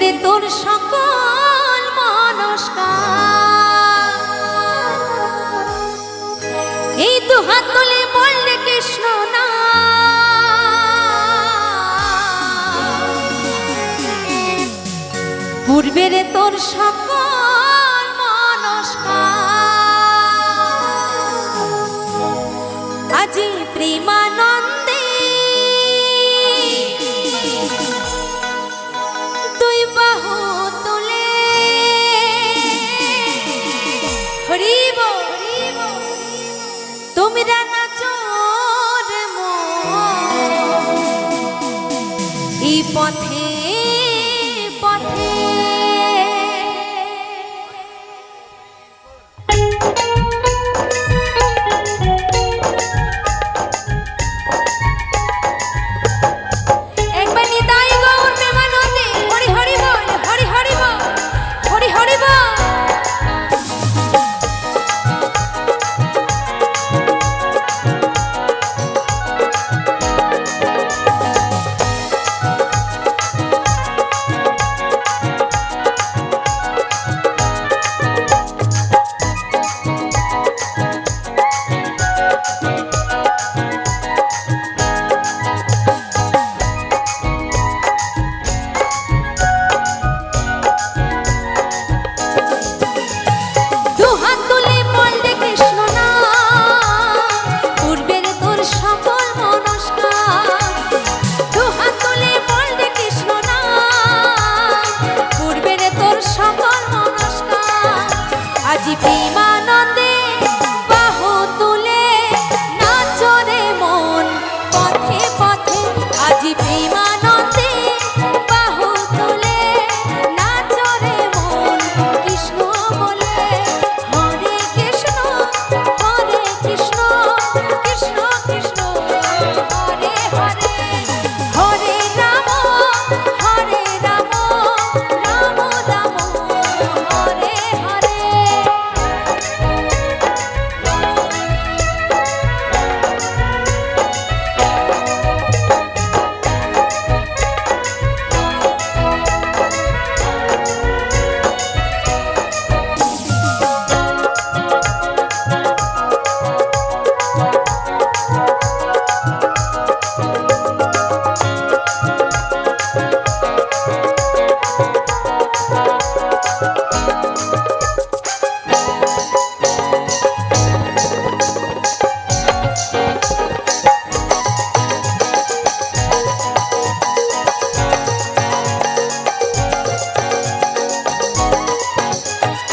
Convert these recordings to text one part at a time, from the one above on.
রে তোর সকল মনস্কার। এই তো হাত তুলে বললে কৃষ্ণ না, পূর্বে রে তোর সকল মনস্কার। আজি প্রেমানন্দে তুই বাহু তুলে হরিব তোমরা নাচো রে মন এই পথে পথে।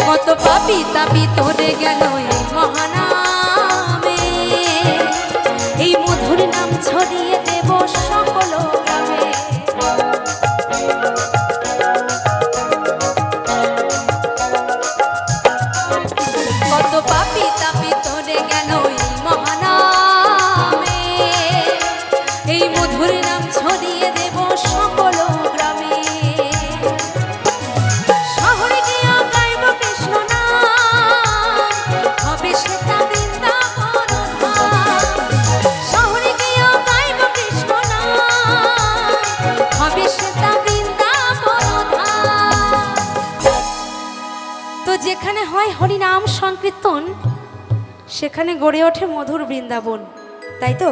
কত পাপি তাপি তোরে গেল এই মহানামে, এই মধুর নাম ছড়িয়ে দেব সকল গ্রামে। কত পাপি তাপি তোরে গেল এই মহানামে, এই মধুর নাম ছড়িয়ে দেব সকল গ্রামে। যেখানে হয় হরিনাম সংকীর্তন সেখানে গড়ে ওঠে মধুর বৃন্দাবন, তাই তো?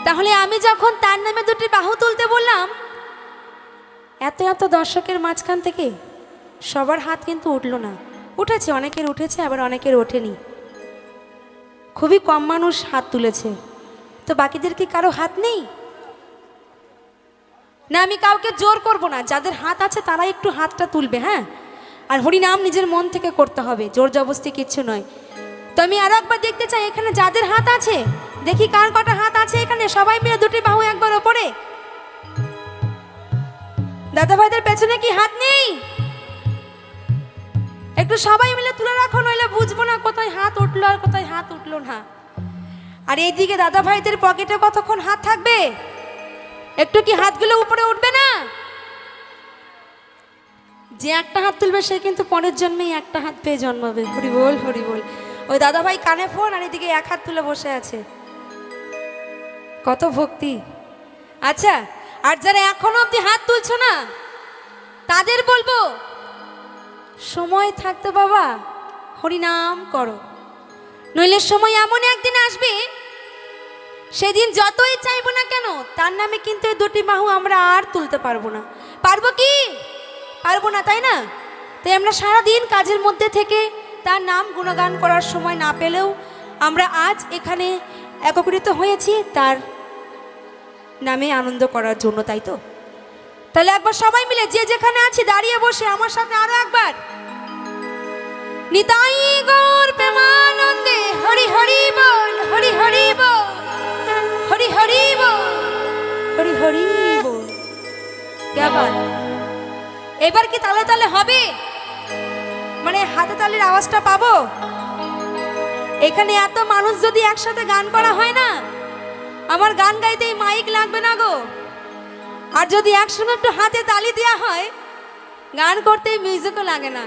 তাহলে আমি যখন তার নামে দুটি বাহু তুলতে বললাম, এত এত দর্শকের মাঝখান থেকে সবার হাত কিন্তু উঠল না। উঠেছে, অনেকের উঠেছে, আবার অনেকের ওঠেনি। খুবই কম মানুষ হাত তুলেছে। তো বাকিদের কি কারো হাত নেই? না, আমি কাউকে জোর করব না। যাদের হাত আছে তারা একটু হাতটা তুলবে, হ্যাঁ? আর হরিনাম নিজের মন থেকে করতে হবে, জোর জবরদস্তি কিচ্ছু নয়। তো আমি আরো একবার দেখতে চাই এখানে যাদের হাত আছে, দেখি কার কটা হাত আছে এখানে। সবাই মিলে দুটি বাহু একবার ওপরে। দাদা ভাইদের পেছনে কি হাত নেই? একটু সবাই মিলে তুলে রাখো, নইলে বুঝবো না কোথায় হাত উঠলো আর কোথায় হাত উঠলো না। আর এইদিকে দাদা ভাইদের পকেটে কতক্ষণ হাত থাকবে? একটু কি হাতগুলো উপরে উঠবে না? যে একটা হাত তুলবে সে কিন্তু পরের জন্মেই একটা হাত পেয়ে জন্মাবে। হরি বল হরি বল। ওই দাদা ভাই কানে ফোন আর এদিকে এক হাত তুলে বসে আছে, কত ভক্তি। আচ্ছা, আর যারা এখনো অব্দি হাত তুলছো না তাদের বলবো সময় থাকতে বাবা হরিনাম করো, নইলে সময় এমন একদিন আসবে সেদিন যতই চাইবো না কেন তার নামে কিন্তু এই দুটি বাহু আমরা আর তুলতে পারবো না। পারবো কি? পারবো না, তাই না? তাই আমরা সারাদিন কাজের মধ্যে থেকে তার নাম গুণগান করার সময় না পেলেও আমরা আজ এখানে একত্রিত হয়েছি তার নামে আনন্দ করার জন্য, তাই তো? তাহলে একবার সবাই মিলে যে যেখানে আছি দাঁড়িয়ে বসে আমার সাথে আরো একবার নিতাই গৌর প্রেমানন্দে হরি হরি বল, হরি হরি বল, হরি হরি বল, হরি হরি বল। কেমন? এবার কি তালে তালে হবে? মানে হাতে তালের আওয়াজটা পাবো? এখানে এত মানুষ যদি একসাথে গান করা হয় না, আমার গান গাইতেই মাইক লাগবে না গো। আর যদি একসঙ্গে একটু হাতে তালি দেওয়া হয়, গান করতেই মিউজিকও লাগে না,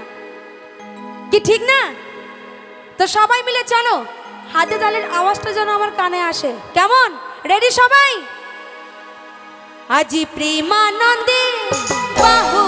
কি ঠিক না? তো সবাই মিলে চলো, হাতে তালের আওয়াজটা যেন আমার কানে আসে। কেমন? রেডি সবাই? আজি প্রেমানন্দে বাহু